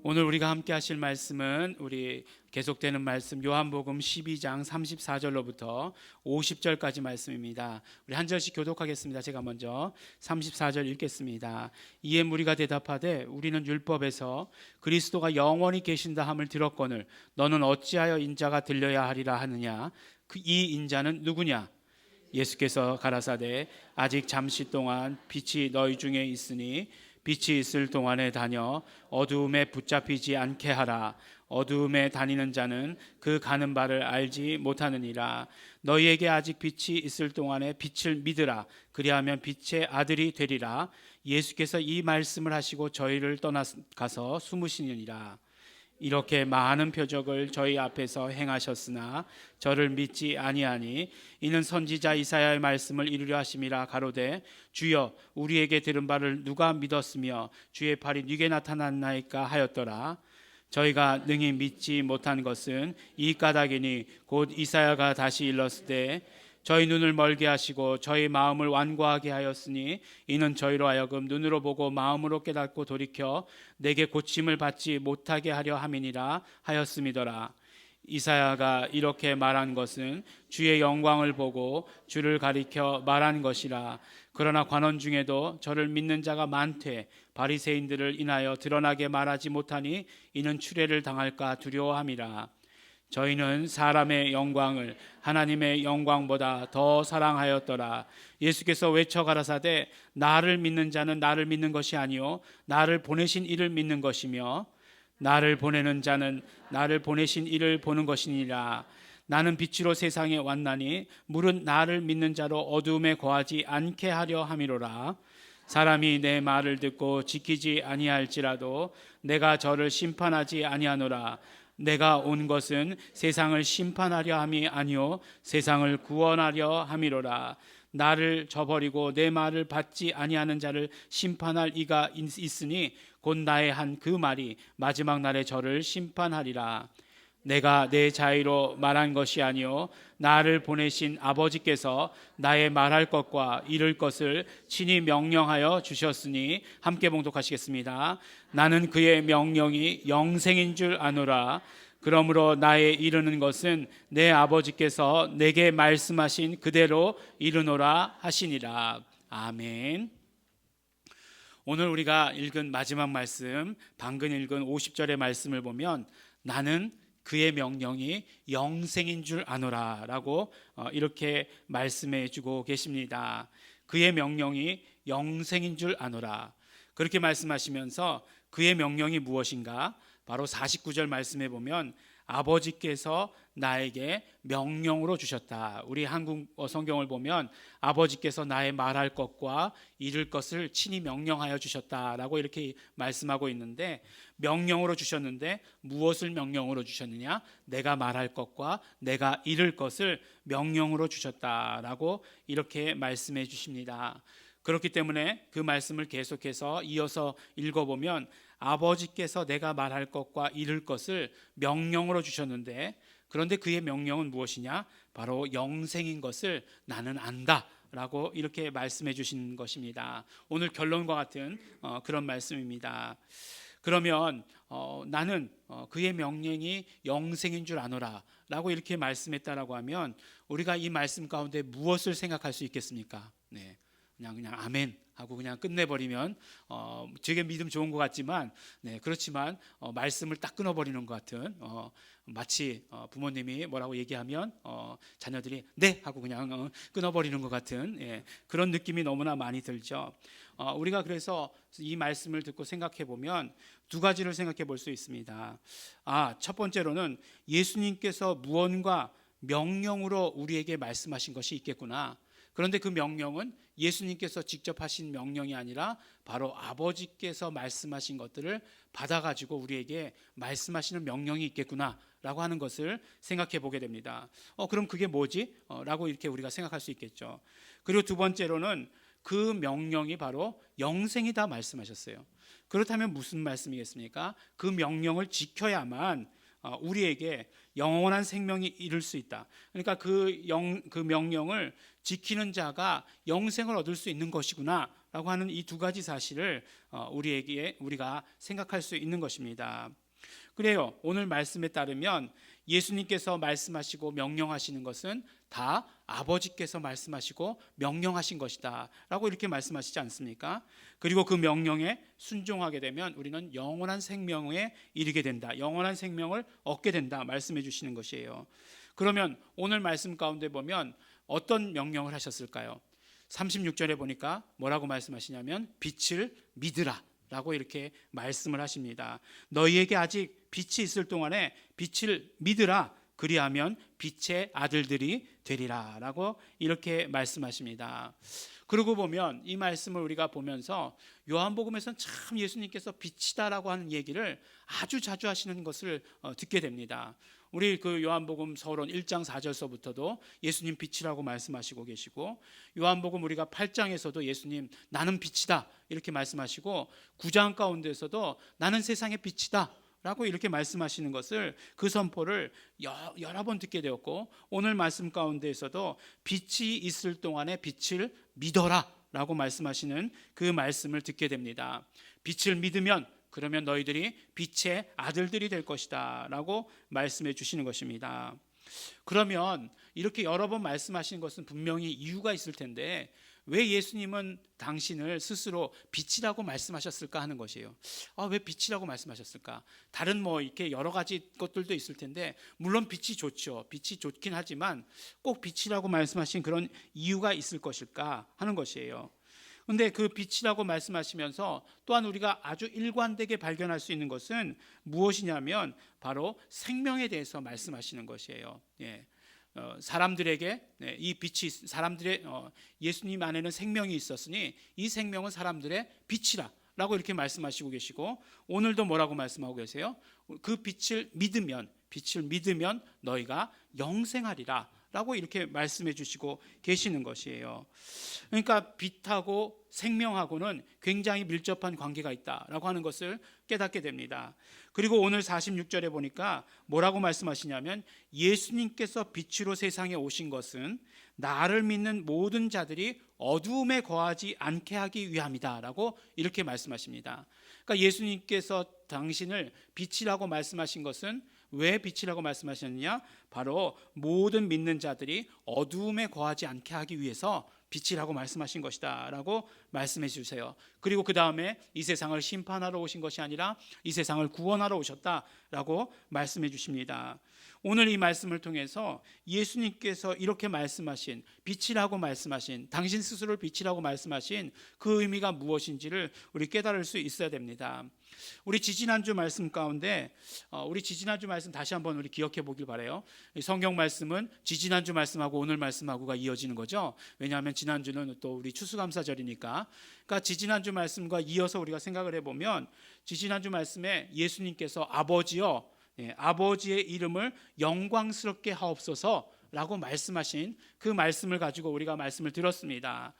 오늘 우리가 함께 하실 말씀은 우리 계속되는 말씀 요한복음 12장 34절로부터 50절까지 말씀입니다. 우리 한 절씩 교독하겠습니다. 제가 먼저 34절 읽겠습니다. 이에 무리가 대답하되 우리는 율법에서 그리스도가 영원히 계신다 함을 들었거늘 너는 어찌하여 인자가 들려야 하리라 하느냐. 이 인자는 누구냐? 예수께서 가라사대 아직 잠시 동안 빛이 너희 중에 있으니 빛이 있을 동안에 다녀 어두움에 붙잡히지 않게 하라. 어두움에 다니는 자는 그 가는 바를 알지 못하느니라. 너희에게 아직 빛이 있을 동안에 빛을 믿으라. 그리하면 빛의 아들이 되리라. 예수께서 이 말씀을 하시고 저희를 떠나가서 숨으시니라. 이렇게 많은 표적을 저희 앞에서 행하셨으나 저를 믿지 아니하니 이는 선지자 이사야의 말씀을 이루려 하심이라. 가로되 주여 우리에게 들은 바를 누가 믿었으며 주의 팔이 네게 나타났나이까 하였더라. 저희가 능히 믿지 못한 것은 이 까닭이니 곧 이사야가 다시 일렀을 때 저희 눈을 멀게 하시고 저희 마음을 완고하게 하였으니 이는 저희로 하여금 눈으로 보고 마음으로 깨닫고 돌이켜 내게 고침을 받지 못하게 하려 함이니라 하였음이더라. 이사야가 이렇게 말한 것은 주의 영광을 보고 주를 가리켜 말한 것이라. 그러나 관원 중에도 저를 믿는 자가 많되 바리새인들을 인하여 드러나게 말하지 못하니 이는 추례를 당할까 두려워함이라. 저희는 사람의 영광을 하나님의 영광보다 더 사랑하였더라. 예수께서 외쳐 가라사대 나를 믿는 자는 나를 믿는 것이 아니요 나를 보내신 이를 믿는 것이며 나를 보내는 자는 나를 보내신 이를 보는 것이니라. 나는 빛으로 세상에 왔나니 물은 나를 믿는 자로 어두움에 거하지 않게 하려 함이로라. 사람이 내 말을 듣고 지키지 아니할지라도 내가 저를 심판하지 아니하노라. 내가 온 것은 세상을 심판하려 함이 아니요 세상을 구원하려 함이로라. 나를 저버리고 내 말을 받지 아니하는 자를 심판할 이가 있으니 곧 나의 한 그 말이 마지막 날에 저를 심판하리라. 내가 내 자의로 말한 것이 아니요 나를 보내신 아버지께서 나의 말할 것과 이룰 것을 친히 명령하여 주셨으니 함께 봉독하시겠습니다. 나는 그의 명령이 영생인 줄 아노라. 그러므로 나의 이르는 것은 내 아버지께서 내게 말씀하신 그대로 이르노라 하시니라. 아멘. 오늘 우리가 읽은 마지막 말씀, 방금 읽은 50절의 말씀을 보면 나는 그의 명령이 영생인 줄 아노라 라고 이렇게 말씀해 주고 계십니다. 그의 명령이 영생인 줄 아노라. 그렇게 말씀하시면서 그의 명령이 무엇인가? 바로 49절 말씀해 보면 아버지께서 나에게 명령으로 주셨다. 우리 한국어 성경을 보면 아버지께서 나의 말할 것과 이룰 것을 친히 명령하여 주셨다라고 이렇게 말씀하고 있는데 명령으로 주셨는데 무엇을 명령으로 주셨느냐? 내가 말할 것과 내가 이룰 것을 명령으로 주셨다라고 이렇게 말씀해 주십니다. 그렇기 때문에 그 말씀을 계속해서 이어서 읽어보면 아버지께서 내가 말할 것과 이룰 것을 명령으로 주셨는데 그런데 그의 명령은 무엇이냐? 바로 영생인 것을 나는 안다 라고 이렇게 말씀해 주신 것입니다. 오늘 결론과 같은 그런 말씀입니다. 그러면 나는 그의 명령이 영생인 줄 아노라 라고 이렇게 말씀했다라고 하면 우리가 이 말씀 가운데 무엇을 생각할 수 있겠습니까? 네. 그냥 아멘 하고 그냥 끝내버리면 되게 믿음 좋은 것 같지만 그렇지만 말씀을 딱 끊어버리는 것 같은 마치 부모님이 뭐라고 얘기하면 자녀들이 네 하고 그냥 끊어버리는 것 같은 그런 느낌이 너무나 많이 들죠. 우리가 그래서 이 말씀을 듣고 생각해 보면 두 가지를 생각해 볼 수 있습니다. 첫 번째로는 예수님께서 무언가 명령으로 우리에게 말씀하신 것이 있겠구나. 그런데 그 명령은 예수님께서 직접 하신 명령이 아니라 바로 아버지께서 말씀하신 것들을 받아가지고 우리에게 말씀하시는 명령이 있겠구나라고 하는 것을 생각해 보게 됩니다. 그럼 그게 뭐지? 라고 이렇게 우리가 생각할 수 있겠죠. 그리고 두 번째로는 그 명령이 바로 영생이다 말씀하셨어요. 그렇다면 무슨 말씀이겠습니까? 그 명령을 지켜야만 우리에게 영원한 생명이 이룰 수 있다. 그러니까 그 명령을 지키는 자가 영생을 얻을 수 있는 것이구나 라고 하는 이 두 가지 사실을 우리가 생각할 수 있는 것입니다. 그래요. 오늘 말씀에 따르면 예수님께서 말씀하시고 명령하시는 것은 다 아버지께서 말씀하시고 명령하신 것이다 라고 이렇게 말씀하시지 않습니까? 그리고 그 명령에 순종하게 되면 우리는 영원한 생명에 이르게 된다, 영원한 생명을 얻게 된다 말씀해 주시는 것이에요. 그러면 오늘 말씀 가운데 보면 어떤 명령을 하셨을까요? 36절에 보니까 뭐라고 말씀하시냐면 빛을 믿으라 라고 이렇게 말씀을 하십니다. 너희에게 아직 빛이 있을 동안에 빛을 믿으라, 그리하면 빛의 아들들이 되리라 라고 이렇게 말씀하십니다. 그러고 보면 이 말씀을 우리가 보면서 요한복음에서는 참 예수님께서 빛이다라고 하는 얘기를 아주 자주 하시는 것을 듣게 됩니다. 우리 그 요한복음 서론 1장 4절서부터도 예수님 빛이라고 말씀하시고 계시고, 요한복음 우리가 8장에서도 예수님 나는 빛이다 이렇게 말씀하시고, 9장 가운데서도 나는 세상의 빛이다 라고 이렇게 말씀하시는 것을, 그 선포를 여러 번 듣게 되었고, 오늘 말씀 가운데에서도 빛이 있을 동안에 빛을 믿어라 라고 말씀하시는 그 말씀을 듣게 됩니다. 빛을 믿으면 그러면 너희들이 빛의 아들들이 될 것이다 라고 말씀해 주시는 것입니다. 그러면 이렇게 여러 번 말씀하신 것은 분명히 이유가 있을 텐데 왜 예수님은 당신을 스스로 빛이라고 말씀하셨을까 하는 것이에요. 왜 빛이라고 말씀하셨을까? 다른 이렇게 여러 가지 것들도 있을 텐데, 물론 빛이 좋죠. 빛이 좋긴 하지만 꼭 빛이라고 말씀하신 그런 이유가 있을 것일까 하는 것이에요. 그런데 그 빛이라고 말씀하시면서 또한 우리가 아주 일관되게 발견할 수 있는 것은 무엇이냐면 바로 생명에 대해서 말씀하시는 것이에요. 사람들에게 이 빛이, 사람들의 예수님 안에는 생명이 있었으니 이 생명은 사람들의 빛이라 라고 이렇게 말씀하시고 계시고, 오늘도 뭐라고 말씀하고 계세요? 그 빛을 믿으면 너희가 영생하리라 라고 이렇게 말씀해 주시고 계시는 것이에요. 그러니까 빛하고 생명하고는 굉장히 밀접한 관계가 있다라고 하는 것을 깨닫게 됩니다. 그리고 오늘 46절에 보니까 뭐라고 말씀하시냐면, 예수님께서 빛으로 세상에 오신 것은 나를 믿는 모든 자들이 어두움에 거하지 않게 하기 위함이다 라고 이렇게 말씀하십니다. 그러니까 예수님께서 당신을 빛이라고 말씀하신 것은 왜 빛이라고 말씀하셨느냐? 바로 모든 믿는 자들이 어두움에 거하지 않게 하기 위해서 빛이라고 말씀하신 것이다 라고 말씀해 주세요. 그리고 그 다음에 이 세상을 심판하러 오신 것이 아니라 이 세상을 구원하러 오셨다라고 말씀해 주십니다. 오늘 이 말씀을 통해서 예수님께서 이렇게 말씀하신, 빛이라고 말씀하신, 당신 스스로를 빛이라고 말씀하신 그 의미가 무엇인지를 우리 깨달을 수 있어야 됩니다. 우리 지지난주 말씀 가운데 우리 지지난주 말씀 다시 한번 우리 기억해 보길 바라요. 성경 말씀은 지지난주 말씀하고 오늘 말씀하고가 이어지는 거죠. 왜냐하면 지난주는 또 우리 추수감사절이니까. 그러니까 지지난주 말씀과 이어서 우리가 생각을 해보면, 지지난주 말씀에 예수님께서 아버지여, 아버지의 이름을 영광스럽게 하옵소서 라고 말씀하신 그 말씀을 가지고 우리가 말씀을 들었습니다.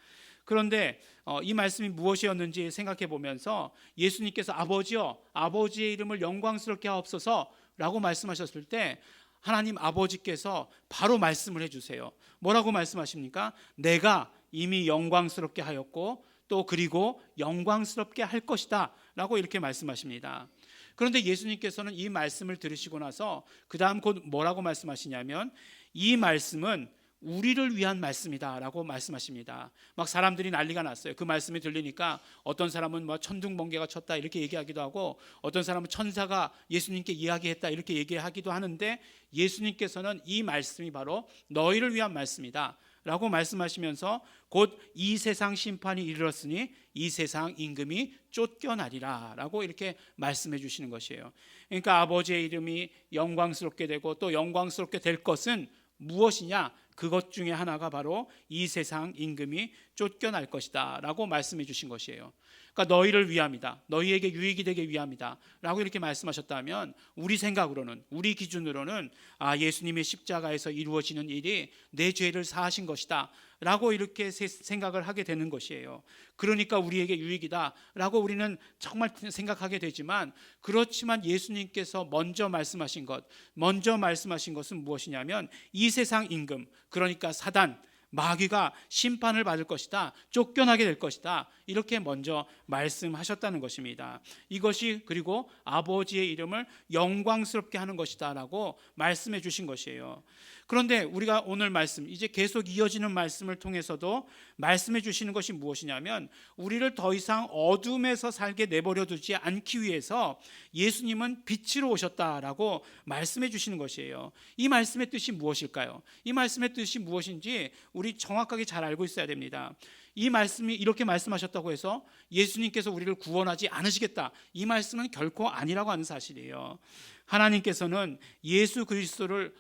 그런데 이 말씀이 무엇이었는지 생각해 보면서, 예수님께서 아버지여, 아버지의 이름을 영광스럽게 하옵소서 라고 말씀하셨을 때 하나님 아버지께서 바로 말씀을 해주세요. 뭐라고 말씀하십니까? 내가 이미 영광스럽게 하였고 또 그리고 영광스럽게 할 것이다 라고 이렇게 말씀하십니다. 그런데 예수님께서는 이 말씀을 들으시고 나서 그 다음 곧 뭐라고 말씀하시냐면, 이 말씀은 우리를 위한 말씀이다 라고 말씀하십니다. 막 사람들이 난리가 났어요. 그 말씀이 들리니까 어떤 사람은 천둥번개가 쳤다 이렇게 얘기하기도 하고, 어떤 사람은 천사가 예수님께 이야기했다 이렇게 얘기하기도 하는데, 예수님께서는 이 말씀이 바로 너희를 위한 말씀이다 라고 말씀하시면서 곧 이 세상 심판이 이르렀으니 이 세상 임금이 쫓겨나리라 라고 이렇게 말씀해 주시는 것이에요. 그러니까 아버지의 이름이 영광스럽게 되고 또 영광스럽게 될 것은 무엇이냐? 그것 중에 하나가 바로 이 세상 임금이 쫓겨날 것이다 라고 말씀해 주신 것이에요. 그러니까 너희를 위함이다, 너희에게 유익이 되게 위함이다 라고 이렇게 말씀하셨다면, 우리 생각으로는, 우리 기준으로는 예수님의 십자가에서 이루어지는 일이 내 죄를 사하신 것이다 라고 이렇게 생각을 하게 되는 것이에요. 그러니까 우리에게 유익이다 라고 우리는 정말 생각하게 되지만, 그렇지만 예수님께서 먼저 말씀하신 것은 무엇이냐면, 이 세상 임금, 그러니까 사단, 마귀가 심판을 받을 것이다, 쫓겨나게 될 것이다, 이렇게 먼저 말씀하셨다는 것입니다. 이것이 그리고 아버지의 이름을 영광스럽게 하는 것이다 라고 말씀해 주신 것이에요. 그런데 우리가 오늘 말씀, 이제 계속 이어지는 말씀을 통해서도 말씀해 주시는 것이 무엇이냐면, 우리를 더 이상 어둠에서 살게 내버려 두지 않기 위해서 예수님은 빛으로 오셨다라고 말씀해 주시는 것이에요. 이 말씀의 뜻이 무엇일까요? 이 말씀의 뜻이 무엇인지 우리 정확하게 잘 알고 있어야 됩니다. 이 말씀이 이렇게 말씀하셨다고 해서 예수님께서 우리를 구원하지 않으시겠다, 이 말씀은 결코 아니라고 하는 사실이에요. 하나님께서는 예수 그리스도를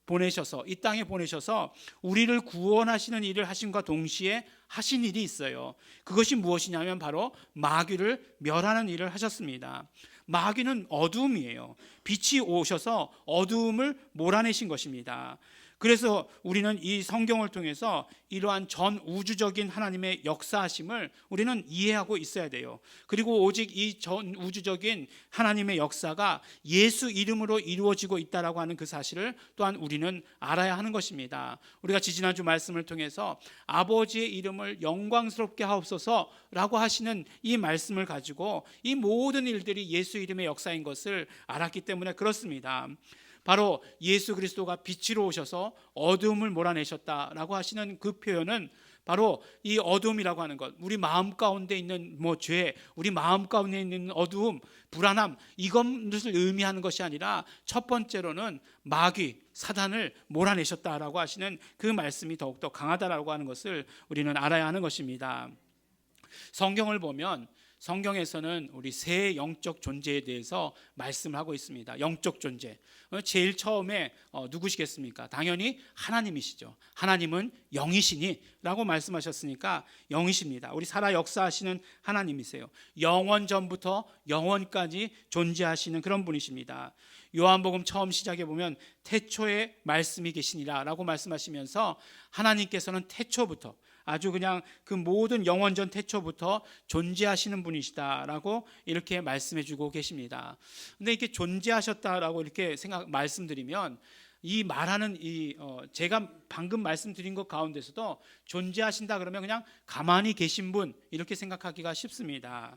보내셔서, 이 땅에 보내셔서 우리를 구원하시는 일을 하심과 동시에 하신 일이 있어요. 그것이 무엇이냐면 바로 마귀를 멸하는 일을 하셨습니다. 마귀는 어두움이에요. 빛이 오셔서 어두움을 몰아내신 것입니다. 그래서 우리는 이 성경을 통해서 이러한 전 우주적인 하나님의 역사하심을 우리는 이해하고 있어야 돼요. 그리고 오직 이 전 우주적인 하나님의 역사가 예수 이름으로 이루어지고 있다라고 하는 그 사실을 또한 우리는 알아야 하는 것입니다. 우리가 지지난주 말씀을 통해서 아버지의 이름을 영광스럽게 하옵소서라고 하시는 이 말씀을 가지고 이 모든 일들이 예수 이름의 역사인 것을 알았기 때문에 그렇습니다. 바로 예수 그리스도가 빛으로 오셔서 어두움을 몰아내셨다라고 하시는 그 표현은 바로 이 어두움이라고 하는 것, 우리 마음 가운데 있는 죄, 우리 마음 가운데 있는 어두움, 불안함, 이것을 의미하는 것이 아니라 첫 번째로는 마귀, 사단을 몰아내셨다라고 하시는 그 말씀이 더욱더 강하다라고 하는 것을 우리는 알아야 하는 것입니다. 성경을 보면 성경에서는 우리 세 영적 존재에 대해서 말씀을 하고 있습니다. 영적 존재, 제일 처음에 누구시겠습니까? 당연히 하나님이시죠. 하나님은 영이시니 라고 말씀하셨으니까 영이십니다. 우리 살아 역사하시는 하나님이세요. 영원 전부터 영원까지 존재하시는 그런 분이십니다. 요한복음 처음 시작해 보면 태초에 말씀이 계시니라 라고 말씀하시면서 하나님께서는 태초부터, 아주 그냥 그 모든 영원전 태초부터 존재하시는 분이시다라고 이렇게 말씀해 주고 계십니다. 근데 이렇게 존재하셨다라고 이렇게 말씀드리면 이 말하는 제가 방금 말씀드린 것 가운데서도 존재하신다 그러면 그냥 가만히 계신 분, 이렇게 생각하기가 쉽습니다.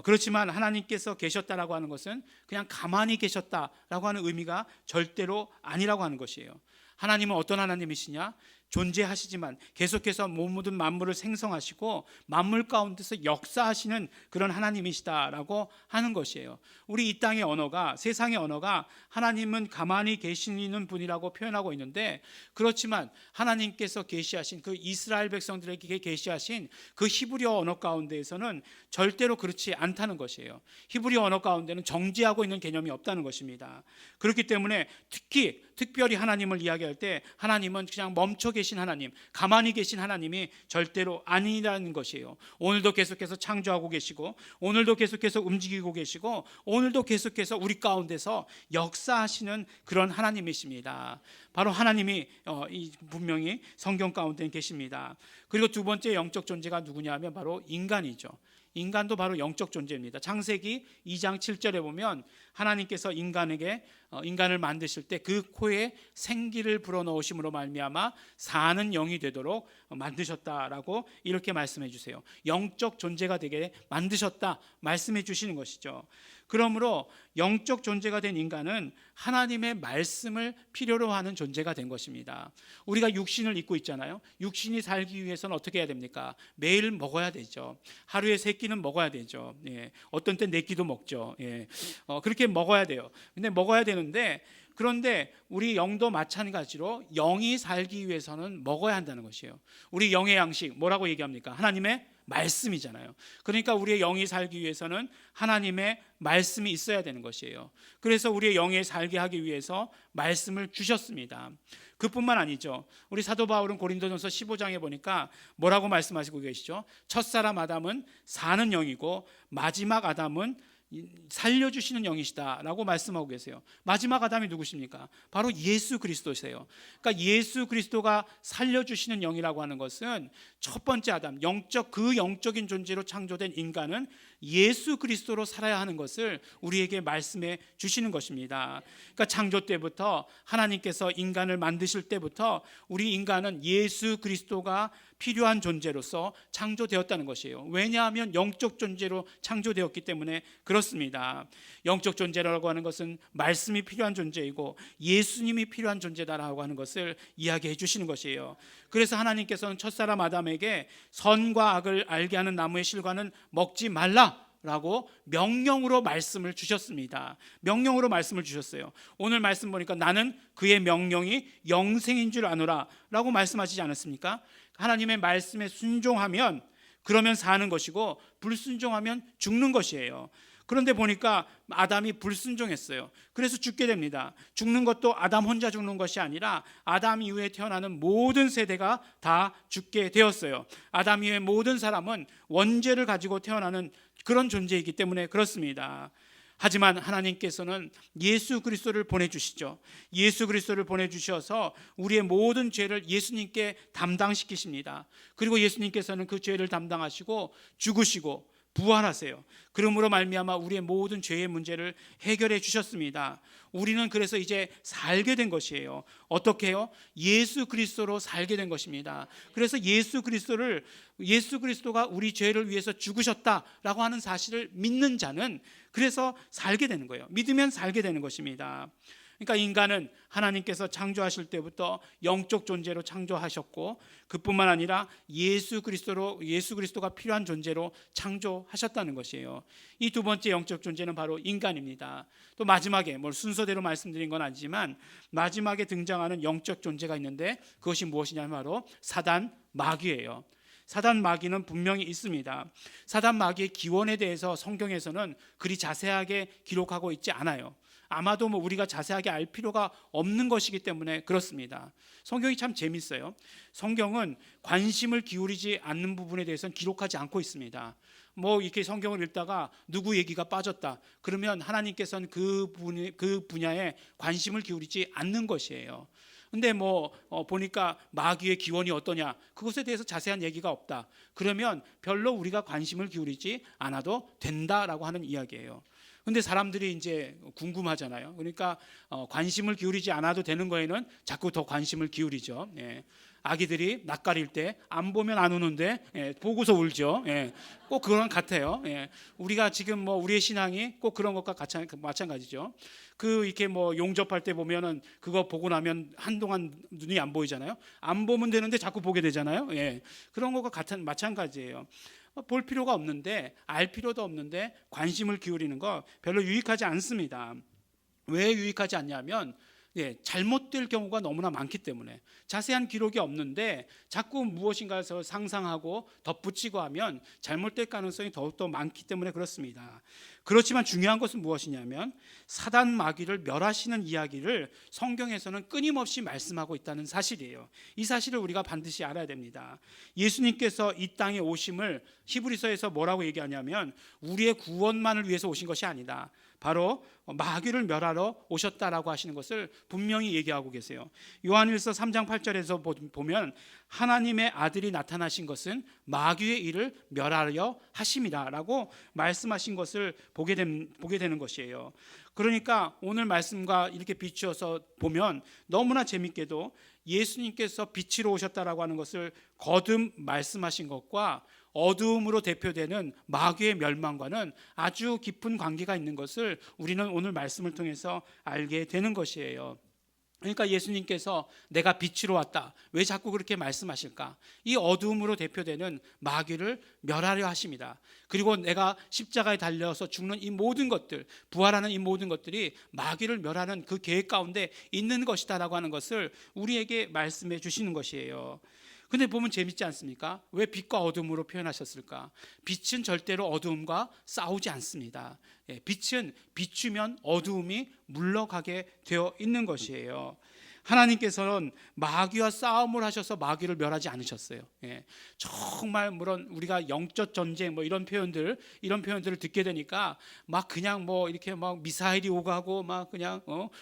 그렇지만 하나님께서 계셨다라고 하는 것은 그냥 가만히 계셨다라고 하는 의미가 절대로 아니라고 하는 것이에요. 하나님은 어떤 하나님이시냐? 존재하시지만 계속해서 모든 만물을 생성하시고 만물 가운데서 역사하시는 그런 하나님이시다라고 하는 것이에요. 우리 이 땅의 언어가, 세상의 언어가 하나님은 가만히 계시는 분이라고 표현하고 있는데, 그렇지만 하나님께서 계시하신 그 이스라엘 백성들에게 계시하신 그 히브리어 언어 가운데에서는 절대로 그렇지 않다는 것이에요. 히브리어 언어 가운데는 정지하고 있는 개념이 없다는 것입니다. 그렇기 때문에 특별히 하나님을 이야기할 때 하나님은 그냥 멈춰 계신 하나님, 가만히 계신 하나님이 절대로 아니라는 것이에요. 오늘도 계속해서 창조하고 계시고, 오늘도 계속해서 움직이고 계시고, 오늘도 계속해서 우리 가운데서 역사하시는 그런 하나님이십니다. 바로 하나님이 분명히 성경 가운데 계십니다. 그리고 두 번째 영적 존재가 누구냐면 바로 인간이죠. 인간도 바로 영적 존재입니다. 창세기 2장 7절에 보면 하나님께서 인간을 만드실 때 그 코에 생기를 불어넣으심으로 말미암아 사는 영이 되도록 만드셨다라고 이렇게 말씀해 주세요. 영적 존재가 되게 만드셨다 말씀해 주시는 것이죠. 그러므로 영적 존재가 된 인간은 하나님의 말씀을 필요로 하는 존재가 된 것입니다. 우리가 육신을 입고 있잖아요. 육신이 살기 위해서는 어떻게 해야 됩니까? 매일 먹어야 되죠. 하루에 3끼는 먹어야 되죠. 어떤 땐 4끼도 먹죠. 그렇게 먹어야 돼요. 근데 먹어야 되는데, 그런데 우리 영도 마찬가지로 영이 살기 위해서는 먹어야 한다는 것이에요. 우리 영의 양식 뭐라고 얘기합니까? 하나님의 말씀이잖아요. 그러니까 우리의 영이 살기 위해서는 하나님의 말씀이 있어야 되는 것이에요. 그래서 우리의 영이 살게 하기 위해서 말씀을 주셨습니다. 그뿐만 아니죠. 우리 사도 바울은 고린도전서 15장에 보니까 뭐라고 말씀하시고 계시죠? 첫사람 아담은 사는 영이고 마지막 아담은 살려주시는 영이시다라고 말씀하고 계세요. 마지막 아담이 누구십니까? 바로 예수 그리스도세요. 그러니까 예수 그리스도가 살려주시는 영이라고 하는 것은 첫 번째 아담, 영적인 존재로 창조된 인간은 예수 그리스도로 살아야 하는 것을 우리에게 말씀해 주시는 것입니다. 그러니까 창조 때부터 하나님께서 인간을 만드실 때부터 우리 인간은 예수 그리스도가 필요한 존재로서 창조되었다는 것이에요. 왜냐하면 영적 존재로 창조되었기 때문에 그렇습니다. 영적 존재라고 하는 것은 말씀이 필요한 존재이고 예수님이 필요한 존재다라고 하는 것을 이야기해 주시는 것이에요. 그래서 하나님께서는 첫사람 아담에게 선과 악을 알게 하는 나무의 실과는 먹지 말라라고 명령으로 말씀을 주셨습니다. 명령으로 말씀을 주셨어요. 오늘 말씀 보니까 나는 그의 명령이 영생인 줄 아노라 라고 말씀하시지 않았습니까? 하나님의 말씀에 순종하면 그러면 사는 것이고 불순종하면 죽는 것이에요. 그런데 보니까 아담이 불순종했어요. 그래서 죽게 됩니다. 죽는 것도 아담 혼자 죽는 것이 아니라 아담 이후에 태어나는 모든 세대가 다 죽게 되었어요. 아담 이후의 모든 사람은 원죄를 가지고 태어나는 그런 존재이기 때문에 그렇습니다. 하지만 하나님께서는 예수 그리스도를 보내주시죠. 예수 그리스도를 보내주셔서 우리의 모든 죄를 예수님께 담당시키십니다. 그리고 예수님께서는 그 죄를 담당하시고 죽으시고 부활하세요. 그러므로 말미암아 우리의 모든 죄의 문제를 해결해 주셨습니다. 우리는 그래서 이제 살게 된 것이에요. 어떻게 해요? 예수 그리스도로 살게 된 것입니다. 그래서 예수 그리스도가 우리 죄를 위해서 죽으셨다라고 하는 사실을 믿는 자는 그래서 살게 되는 거예요. 믿으면 살게 되는 것입니다. 그러니까 인간은 하나님께서 창조하실 때부터 영적 존재로 창조하셨고 그뿐만 아니라 예수 그리스도가 필요한 존재로 창조하셨다는 것이에요. 이 두 번째 영적 존재는 바로 인간입니다. 또 마지막에 순서대로 말씀드린 건 아니지만 마지막에 등장하는 영적 존재가 있는데 그것이 무엇이냐면 바로 사단 마귀예요. 사단 마귀는 분명히 있습니다. 사단 마귀의 기원에 대해서 성경에서는 그리 자세하게 기록하고 있지 않아요. 아마도 우리가 자세하게 알 필요가 없는 것이기 때문에 그렇습니다. 성경이 참 재밌어요. 성경은 관심을 기울이지 않는 부분에 대해서는 기록하지 않고 있습니다. 이렇게 성경을 읽다가 누구 얘기가 빠졌다 그러면 하나님께서는 그 분야에 관심을 기울이지 않는 것이에요. 근데 보니까 마귀의 기원이 어떠냐 그것에 대해서 자세한 얘기가 없다 그러면 별로 우리가 관심을 기울이지 않아도 된다라고 하는 이야기예요. 근데 사람들이 이제 궁금하잖아요. 그러니까 관심을 기울이지 않아도 되는 거에는 자꾸 더 관심을 기울이죠. 아기들이 낯가릴 때 안 보면 안 우는데 보고서 울죠. 꼭 그런 같아요. 우리가 지금 우리의 신앙이 꼭 그런 것과 마찬가지죠. 이렇게 용접할 때 보면은 그거 보고 나면 한동안 눈이 안 보이잖아요. 안 보면 되는데 자꾸 보게 되잖아요. 그런 것과 마찬가지예요. 볼 필요가 없는데 알 필요도 없는데 관심을 기울이는 거 별로 유익하지 않습니다. 왜 유익하지 않냐면 잘못될 경우가 너무나 많기 때문에 자세한 기록이 없는데 자꾸 무엇인가에서 상상하고 덧붙이고 하면 잘못될 가능성이 더욱더 많기 때문에 그렇습니다. 그렇지만 중요한 것은 무엇이냐면 사단 마귀를 멸하시는 이야기를 성경에서는 끊임없이 말씀하고 있다는 사실이에요. 이 사실을 우리가 반드시 알아야 됩니다. 예수님께서 이 땅에 오심을 히브리서에서 뭐라고 얘기하냐면 우리의 구원만을 위해서 오신 것이 아니다. 바로 마귀를 멸하러 오셨다라고 하시는 것을 분명히 얘기하고 계세요. 요한일서 3장 8절에서 보면 하나님의 아들이 나타나신 것은 마귀의 일을 멸하려 하심이라고 말씀하신 것을 보게 되는 것이에요. 그러니까 오늘 말씀과 이렇게 비추어서 보면 너무나 재밌게도 예수님께서 빛으로 오셨다라고 하는 것을 거듭 말씀하신 것과 어두움으로 대표되는 마귀의 멸망과는 아주 깊은 관계가 있는 것을 우리는 오늘 말씀을 통해서 알게 되는 것이에요. 그러니까 예수님께서 내가 빛으로 왔다. 왜 자꾸 그렇게 말씀하실까? 이 어두움으로 대표되는 마귀를 멸하려 하십니다. 그리고 내가 십자가에 달려서 죽는 이 모든 것들, 부활하는 이 모든 것들이 마귀를 멸하는 그 계획 가운데 있는 것이다라고 하는 것을 우리에게 말씀해 주시는 것이에요. 근데 보면 재밌지 않습니까? 왜 빛과 어둠으로 표현하셨을까? 빛은 절대로 어두움과 싸우지 않습니다. 빛은 비추면 어두움이 물러가게 되어 있는 것이에요. 하나님께서는 마귀와 싸움을 하셔서 마귀를 멸하지 않으셨어요. 정말 물론 우리가 영적 전쟁 이런 표현들을 듣게 되니까 그냥 이렇게 미사일이 오가고 그냥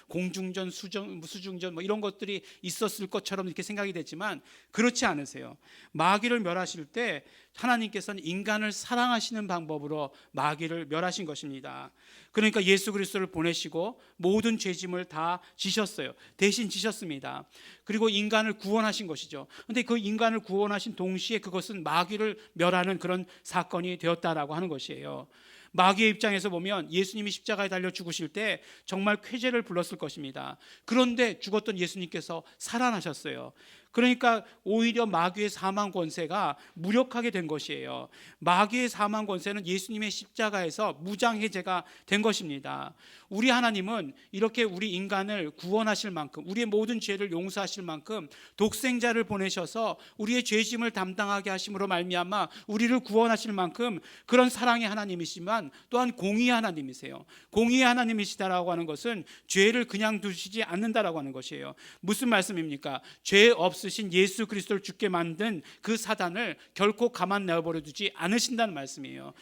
공중전, 수중전 이런 것들이 있었을 것처럼 이렇게 생각이 됐지만 그렇지 않으세요. 마귀를 멸하실 때 하나님께서는 인간을 사랑하시는 방법으로 마귀를 멸하신 것입니다. 그러니까 예수 그리스도를 보내시고 모든 죄짐을 다 지셨어요. 대신 지셨습니다. 그리고 인간을 구원하신 것이죠. 그런데 그 인간을 구원하신 동시에 그것은 마귀를 멸하는 그런 사건이 되었다라고 하는 것이에요. 마귀의 입장에서 보면 예수님이 십자가에 달려 죽으실 때 정말 쾌재를 불렀을 것입니다. 그런데 죽었던 예수님께서 살아나셨어요. 그러니까 오히려 마귀의 사망 권세가 무력하게 된 것이에요. 마귀의 사망 권세는 예수님의 십자가에서 무장해제가 된 것입니다. 우리 하나님은 이렇게 우리 인간을 구원하실 만큼, 우리의 모든 죄를 용서하실 만큼 독생자를 보내셔서 우리의 죄짐을 담당하게 하심으로 말미암아 우리를 구원하실 만큼 그런 사랑의 하나님이시지만 또한 공의의 하나님이세요. 공의의 하나님이시다라고 하는 것은 죄를 그냥 두시지 않는다라고 하는 것이에요. 무슨 말씀입니까? 죄 없으신 예수 그리스도를 죽게 만든 그 사단을 결코 가만 내버려 두지 않으신다는 말씀이에요.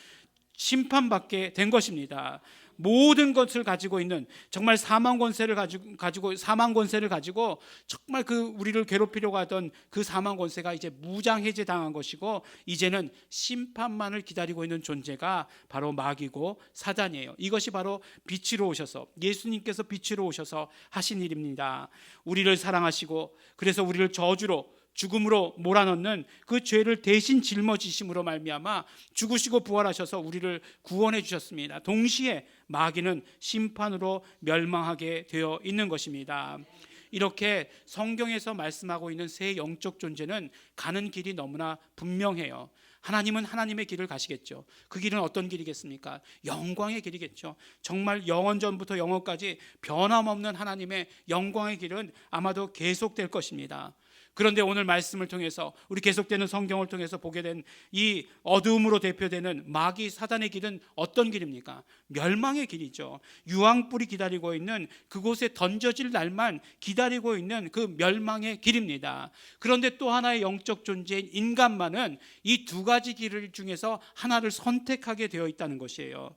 심판받게 된 것입니다. 모든 것을 가지고 있는 정말 사망 권세를 가지고 정말 그 우리를 괴롭히려고 하던 그 사망 권세가 이제 무장 해제 당한 것이고 이제는 심판만을 기다리고 있는 존재가 바로 마귀고 사단이에요. 이것이 바로 빛으로 오셔서 예수님께서 빛으로 오셔서 하신 일입니다. 우리를 사랑하시고 그래서 우리를 저주로 죽음으로 몰아넣는 그 죄를 대신 짊어지심으로 말미암아 죽으시고 부활하셔서 우리를 구원해 주셨습니다. 동시에 마귀는 심판으로 멸망하게 되어 있는 것입니다. 이렇게 성경에서 말씀하고 있는 새 영적 존재는 가는 길이 너무나 분명해요. 하나님은 하나님의 길을 가시겠죠. 그 길은 어떤 길이겠습니까? 영광의 길이겠죠. 정말 영원전부터 영원까지 변함없는 하나님의 영광의 길은 아마도 계속될 것입니다. 그런데 오늘 말씀을 통해서 우리 계속되는 성경을 통해서 보게 된 이 어두움으로 대표되는 마귀 사단의 길은 어떤 길입니까? 멸망의 길이죠. 유황불이 기다리고 있는 그곳에 던져질 날만 기다리고 있는 그 멸망의 길입니다. 그런데 또 하나의 영적 존재인 인간만은 이 두 가지 길 중에서 하나를 선택하게 되어 있다는 것이에요.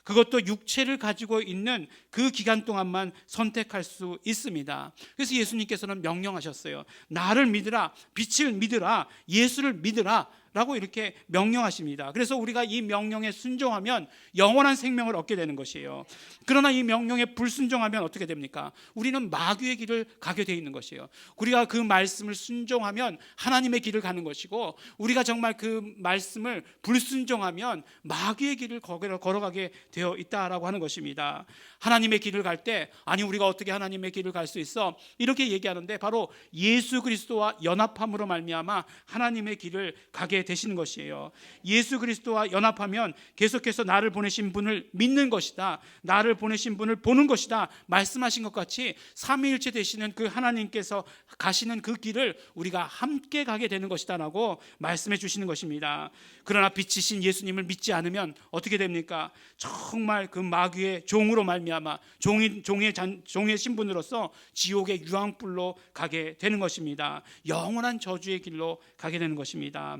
그것도 육체를 가지고 있는 그 기간 동안만 선택할 수 있습니다. 그래서 예수님께서는 명령하셨어요. 나를 믿으라, 빛을 믿으라, 예수를 믿으라 라고 이렇게 명령하십니다. 그래서 우리가 이 명령에 순종하면 영원한 생명을 얻게 되는 것이에요. 그러나 이 명령에 불순종하면 어떻게 됩니까? 우리는 마귀의 길을 가게 되어 있는 것이에요. 우리가 그 말씀을 순종하면 하나님의 길을 가는 것이고 우리가 정말 그 말씀을 불순종하면 마귀의 길을 걸어가게 되어 있다라고 하는 것입니다. 하나님의 길을 갈 때 아니 우리가 어떻게 하나님의 길을 갈 수 있어? 이렇게 얘기하는데 바로 예수 그리스도와 연합함으로 말미암아 하나님의 길을 가게 되시는 것이에요. 예수 그리스도와 연합하면 계속해서 나를 보내신 분을 믿는 것이다, 나를 보내신 분을 보는 것이다 말씀하신 것 같이 삼위일체 되시는 그 하나님께서 가시는 그 길을 우리가 함께 가게 되는 것이다 라고 말씀해 주시는 것입니다. 그러나 빛이신 예수님을 믿지 않으면 어떻게 됩니까? 정말 그 마귀의 종으로 말미암아 종의 신분으로서 지옥의 유황불로 가게 되는 것입니다. 영원한 저주의 길로 가게 되는 것입니다.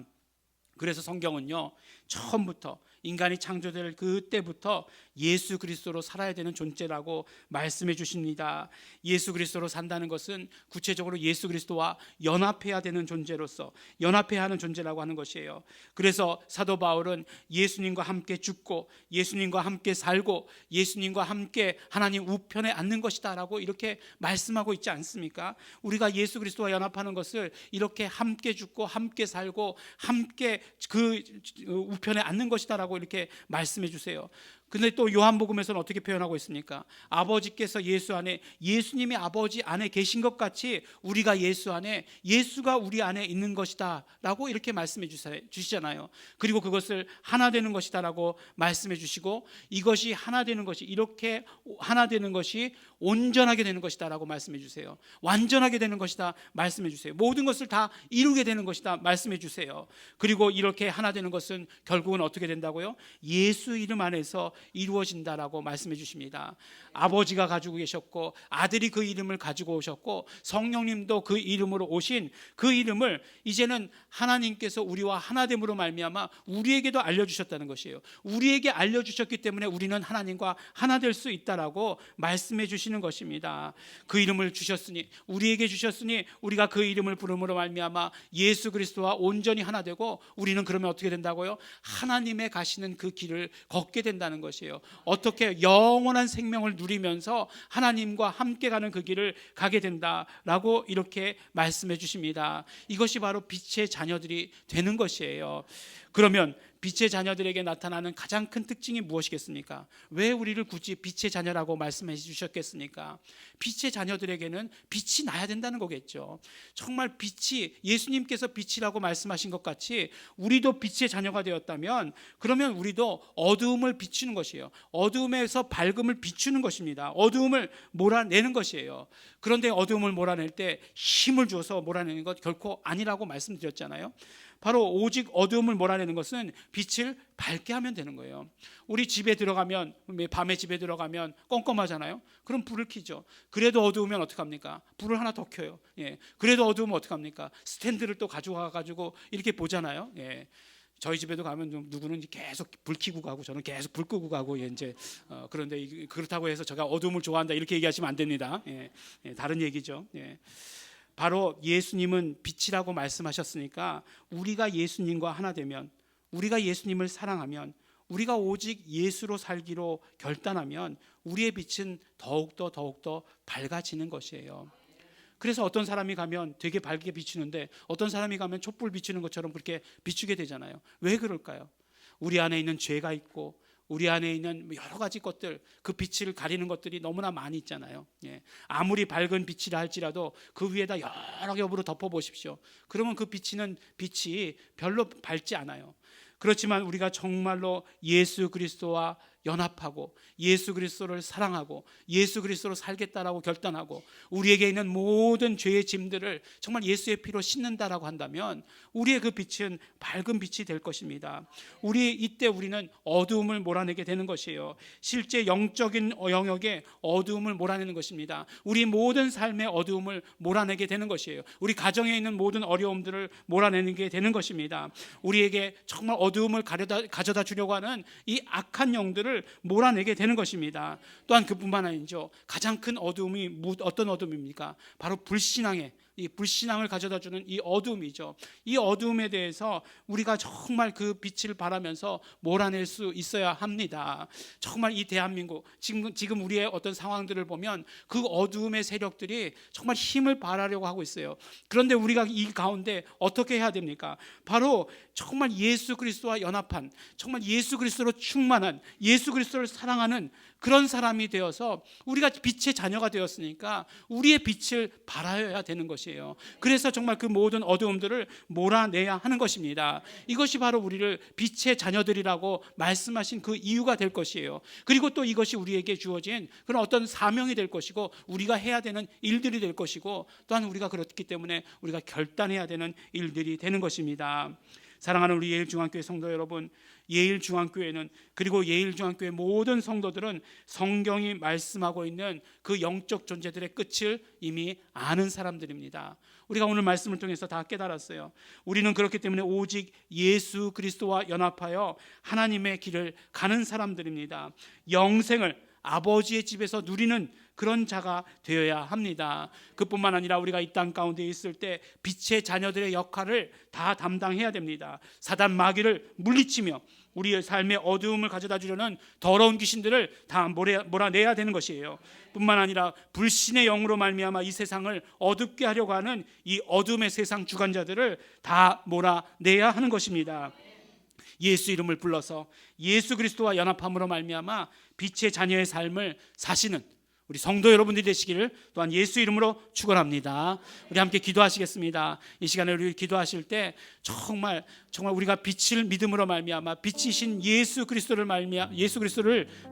그래서 성경은요, 처음부터 인간이 창조될 그때부터 예수 그리스도로 살아야 되는 존재라고 말씀해 주십니다. 예수 그리스도로 산다는 것은 구체적으로 예수 그리스도와 연합해야 되는 존재로서 연합해야 하는 존재라고 하는 것이에요. 그래서 사도 바울은 예수님과 함께 죽고 예수님과 함께 살고 예수님과 함께 하나님 우편에 앉는 것이다 라고 이렇게 말씀하고 있지 않습니까? 우리가 예수 그리스도와 연합하는 것을 이렇게 함께 죽고 함께 살고 함께 그 우편에 앉는 것이다 라고 이렇게 말씀해 주세요. 근데 또 요한복음에서는 어떻게 표현하고 있습니까? 아버지께서 예수 안에, 예수님이 아버지 안에 계신 것 같이 우리가 예수 안에, 예수가 우리 안에 있는 것이다 라고 이렇게 말씀해 주시잖아요. 그리고 그것을 하나 되는 것이다 라고 말씀해 주시고 이것이 하나 되는 것이, 이렇게 하나 되는 것이 온전하게 되는 것이다 라고 말씀해 주세요. 완전하게 되는 것이다 말씀해 주세요. 모든 것을 다 이루게 되는 것이다 말씀해 주세요. 그리고 이렇게 하나 되는 것은 결국은 어떻게 된다고요? 예수 이름 안에서 이루어진다라고 말씀해 주십니다. 아버지가 가지고 계셨고 아들이 그 이름을 가지고 오셨고 성령님도 그 이름으로 오신 그 이름을 이제는 하나님께서 우리와 하나됨으로 말미암아 우리에게도 알려주셨다는 것이에요. 우리에게 알려주셨기 때문에 우리는 하나님과 하나 될 수 있다라고 말씀해 주시는 것입니다. 그 이름을 주셨으니, 우리에게 주셨으니 우리가 그 이름을 부름으로 말미암아 예수 그리스도와 온전히 하나 되고, 우리는 그러면 어떻게 된다고요? 하나님의 가시는 그 길을 걷게 된다는 것이에요. 어떻게? 영원한 생명을 누리면서 하나님과 함께 가는 그 길을 가게 된다라고 이렇게 말씀해 주십니다. 이것이 바로 빛의 자녀들이 되는 것이에요. 그러면 빛의 자녀들에게 나타나는 가장 큰 특징이 무엇이겠습니까? 왜 우리를 굳이 빛의 자녀라고 말씀해 주셨겠습니까? 빛의 자녀들에게는 빛이 나야 된다는 거겠죠. 정말 빛이, 예수님께서 빛이라고 말씀하신 것 같이 우리도 빛의 자녀가 되었다면, 그러면 우리도 어두움을 비추는 것이에요. 어두움에서 밝음을 비추는 것입니다. 어두움을 몰아내는 것이에요. 그런데 어두움을 몰아낼 때 힘을 주어서 몰아내는 것 결코 아니라고 말씀드렸잖아요. 바로 오직 어두움을 몰아내는 것은 빛을 밝게 하면 되는 거예요. 우리 집에 들어가면, 밤에 집에 들어가면 껌껌하잖아요. 그럼 불을 켜죠. 그래도 어두우면 어떡합니까? 불을 하나 더 켜요. 그래도 어두우면 어떡합니까? 스탠드를 또 가져와가지고 이렇게 보잖아요. 저희 집에도 가면 좀 누구는 계속 불 켜고 가고 저는 계속 불 끄고 가고, 이제 그런데 그렇다고 해서 제가 어두움을 좋아한다 이렇게 얘기하시면 안 됩니다. 다른 얘기죠. 바로 예수님은 빛이라고 말씀하셨으니까 우리가 예수님과 하나 되면, 우리가 예수님을 사랑하면, 우리가 오직 예수로 살기로 결단하면 우리의 빛은 더욱더 밝아지는 것이에요. 그래서 어떤 사람이 가면 되게 밝게 비추는데 어떤 사람이 가면 촛불 비추는 것처럼 그렇게 비추게 되잖아요. 왜 그럴까요? 우리 안에 있는 죄가 있고 우리 안에 있는 여러 가지 것들, 그 빛을 가리는 것들이 너무나 많이 있잖아요. 아무리 밝은 빛이라 할지라도 그 위에다 여러 겹으로 덮어보십시오. 그러면 그 빛이 별로 밝지 않아요. 그렇지만 우리가 정말로 예수 그리스도와 연합하고 예수 그리스도를 사랑하고 예수 그리스도로 살겠다라고 결단하고 우리에게 있는 모든 죄의 짐들을 정말 예수의 피로 씻는다라고 한다면 우리의 그 빛은 밝은 빛이 될 것입니다. 이때 우리는 어두움을 몰아내게 되는 것이에요. 실제 영적인 영역에 어두움을 몰아내는 것입니다. 우리 모든 삶의 어두움을 몰아내게 되는 것이에요. 우리 가정에 있는 모든 어려움들을 몰아내는 게 되는 것입니다. 우리에게 정말 어두움을 가져다 주려고 하는 이 악한 영들을 몰아내게 되는 것입니다. 또한 그뿐만 아니죠. 가장 큰 어두움이 어떤 어두움입니까? 바로 이 불신앙을 가져다 주는 이 어두움이죠. 이 어두움에 대해서 우리가 정말 그 빛을 바라면서 몰아낼 수 있어야 합니다. 정말 이 대한민국, 지금 우리의 어떤 상황들을 보면 그 어두움의 세력들이 정말 힘을 발하려고 하고 있어요. 그런데 우리가 이 가운데 어떻게 해야 됩니까? 바로 정말 예수 그리스도와 연합한, 정말 예수 그리스도로 충만한, 예수 그리스도를 사랑하는 그런 사람이 되어서 우리가 빛의 자녀가 되었으니까 우리의 빛을 발하여야 되는 것이에요. 그래서 정말 그 모든 어두움들을 몰아내야 하는 것입니다. 이것이 바로 우리를 빛의 자녀들이라고 말씀하신 그 이유가 될 것이에요. 그리고 또 이것이 우리에게 주어진 그런 어떤 사명이 될 것이고 우리가 해야 되는 일들이 될 것이고, 또한 우리가 그렇기 때문에 우리가 결단해야 되는 일들이 되는 것입니다. 사랑하는 우리 예일중앙교회 성도 여러분, 예일중앙교회는, 그리고 예일중앙교회 모든 성도들은 성경이 말씀하고 있는 그 영적 존재들의 끝을 이미 아는 사람들입니다. 우리가 오늘 말씀을 통해서 다 깨달았어요. 우리는 그렇기 때문에 오직 예수 그리스도와 연합하여 하나님의 길을 가는 사람들입니다. 영생을 아버지의 집에서 누리는 그런 자가 되어야 합니다. 그뿐만 아니라 우리가 이 땅 가운데 있을 때 빛의 자녀들의 역할을 다 담당해야 됩니다. 사단 마귀를 물리치며 우리의 삶의 어두움을 가져다 주려는 더러운 귀신들을 다 몰아내야 되는 것이에요. 뿐만 아니라 불신의 영으로 말미암아 이 세상을 어둡게 하려고 하는 이 어둠의 세상 주관자들을 다 몰아내야 하는 것입니다. 예수 이름을 불러서 예수 그리스도와 연합함으로 말미암아 빛의 자녀의 삶을 사시는 우리 성도 여러분들이 되시기를 또한 예수 이름으로 축원합니다. 우리 함께 기도하시겠습니다. 이 시간에 우리 기도하실 때 정말 우리가 빛을 믿음으로 말미암아 빛이신 예수 그리스도를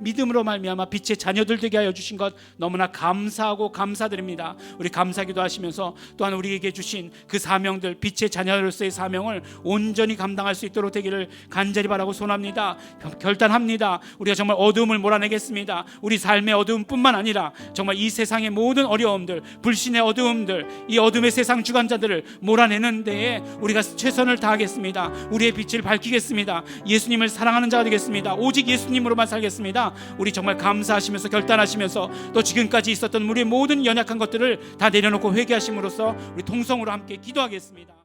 믿음으로 말미암아 빛의 자녀들 되게 하여 주신 것 너무나 감사하고 감사드립니다. 우리 감사기도 하시면서 또한 우리에게 주신 그 사명들, 빛의 자녀로서의 사명을 온전히 감당할 수 있도록 되기를 간절히 바라고 소원합니다. 결단합니다. 우리가 정말 어두움을 몰아내겠습니다. 우리 삶의 어두움뿐만 아니라 정말 이 세상의 모든 어려움들, 불신의 어두움들, 이 어둠의 세상 주관자들을 몰아내는 데에 우리가 최선을 다하겠습니다. 우리의 빛을 밝히겠습니다. 예수님을 사랑하는 자가 되겠습니다. 오직 예수님으로만 살겠습니다. 우리 정말 감사하시면서 결단하시면서 또 지금까지 있었던 우리의 모든 연약한 것들을 다 내려놓고 회개하심으로써 우리 통성으로 함께 기도하겠습니다.